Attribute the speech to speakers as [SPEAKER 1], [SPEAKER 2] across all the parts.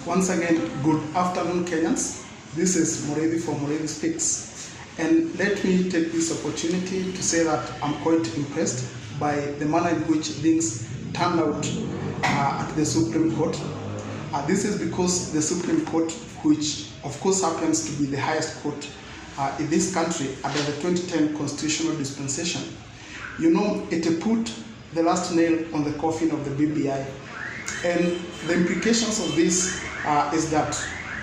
[SPEAKER 1] Once again, good afternoon, Kenyans. This is Mureithi from Mureithi Speaks. And let me take this opportunity to say that I'm quite impressed by the manner in which things turned out at the Supreme Court. This is because the Supreme Court, which of course happens to be the highest court in this country under the 2010 constitutional dispensation, it put the last nail on the coffin of the BBI. And the implications of this is that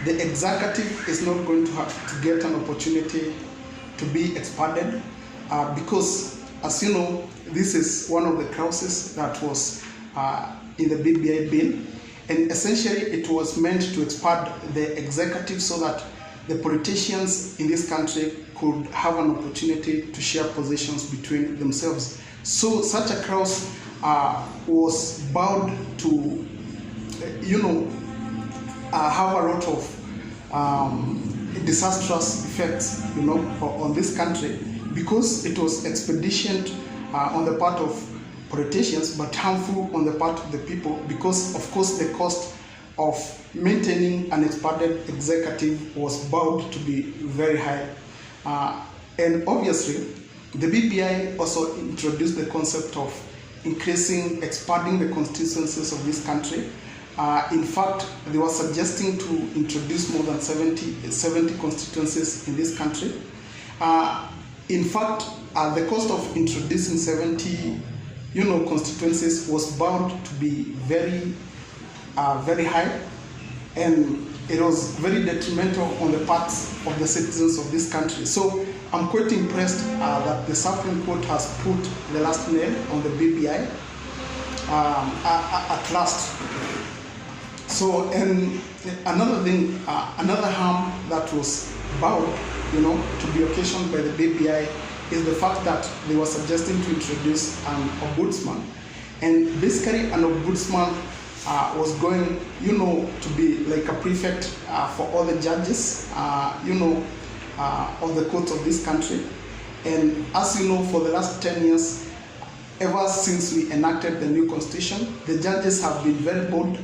[SPEAKER 1] the executive is not going to have to get an opportunity to be expanded because, as you know, this is one of the clauses that was in the BBI bill, and essentially it was meant to expand the executive so that the politicians in this country could have an opportunity to share positions between themselves. So such a clause was bound to, have a lot of disastrous effects, on this country, because it was expedient on the part of politicians, but harmful on the part of the people, because of course the cost of maintaining an expanded executive was bound to be very high. And obviously, the BBI also introduced the concept of expanding the constituencies of this country. In fact, they were suggesting to introduce more than 70 constituencies in this country. In fact, the cost of introducing 70 constituencies was bound to be very high, and it was very detrimental on the parts of the citizens of this country. So I'm quite impressed that the Supreme Court has put the last nail on the BBI at last. So, and another thing, another harm that was bound, to be occasioned by the BBI is the fact that they were suggesting to introduce an ombudsman. And basically an ombudsman was going, to be like a prefect for all the judges, of the courts of this country. And as you know, for the last 10 years, ever since we enacted the new constitution, the judges have been very bold.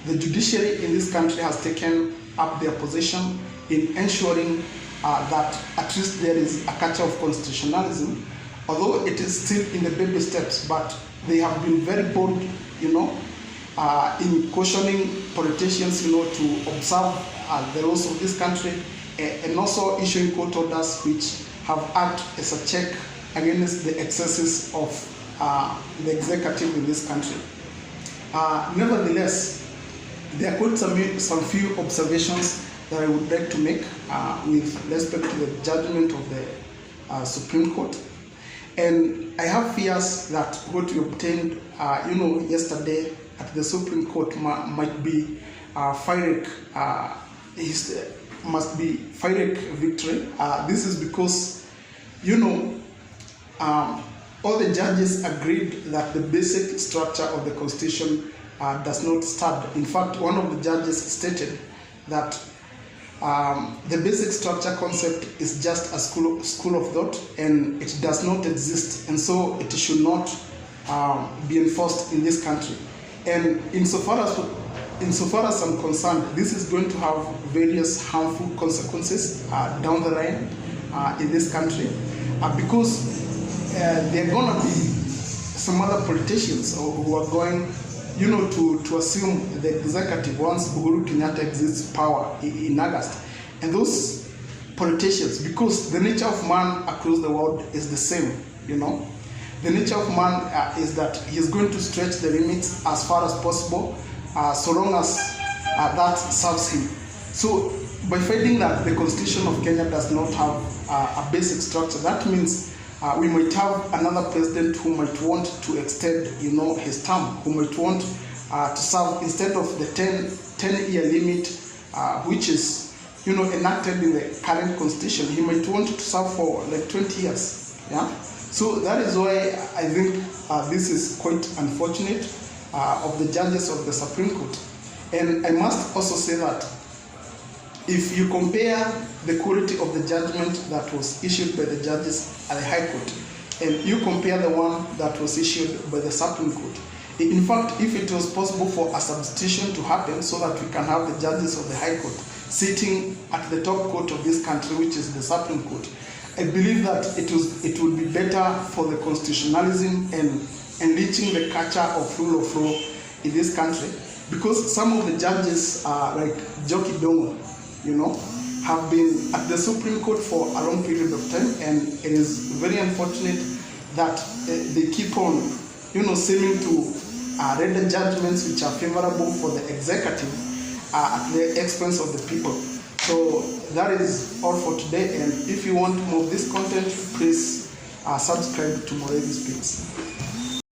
[SPEAKER 1] The judiciary in this country has taken up their position in ensuring that at least there is a culture of constitutionalism, although it is still in the baby steps, but they have been very bold, in cautioning politicians, to observe the laws of this country, and also issuing court orders which have acted as a check against the excesses of the executive in this country. Nevertheless, there are quite some few observations that I would like to make with respect to the judgment of the Supreme Court. And I have fears that what we obtained, yesterday at the Supreme Court might be Pyrrhic victory. This is because, all the judges agreed that the basic structure of the Constitution does not stand. In fact, one of the judges stated that the basic structure concept is just a school of thought, and it does not exist, and so it should not be enforced in this country. And insofar as I'm concerned, this is going to have various harmful consequences down the line in this country, because there are going to be some other politicians who are going, to assume the executive once Uhuru Kenyatta exits power in August. And those politicians, because the nature of man across the world is the same, the nature of man is that he is going to stretch the limits as far as possible, so long as that serves him. So by finding that the Constitution of Kenya does not have a basic structure, that means we might have another president who might want to extend, his term, who might want to serve instead of the 10-year limit, which is, enacted in the current constitution. He might want to serve for like 20 years. Yeah. So that is why I think this is quite unfortunate of the judges of the Supreme Court. And I must also say that if you compare the quality of the judgment that was issued by the judges at the High Court, and you compare the one that was issued by the Supreme Court, In fact, if it was possible for a substitution to happen so that we can have the judges of the High Court sitting at the top court of this country, which is the Supreme Court, I believe that it would be better for the constitutionalism and enriching the culture of rule of law in this country, because some of the judges like Joki Dongo, have been at the Supreme Court for a long period of time, and it is very unfortunate that they keep on, seeming to render judgments which are favorable for the executive at the expense of the people. So that is all for today, and if you want more of this content, please subscribe to Morezi Speaks.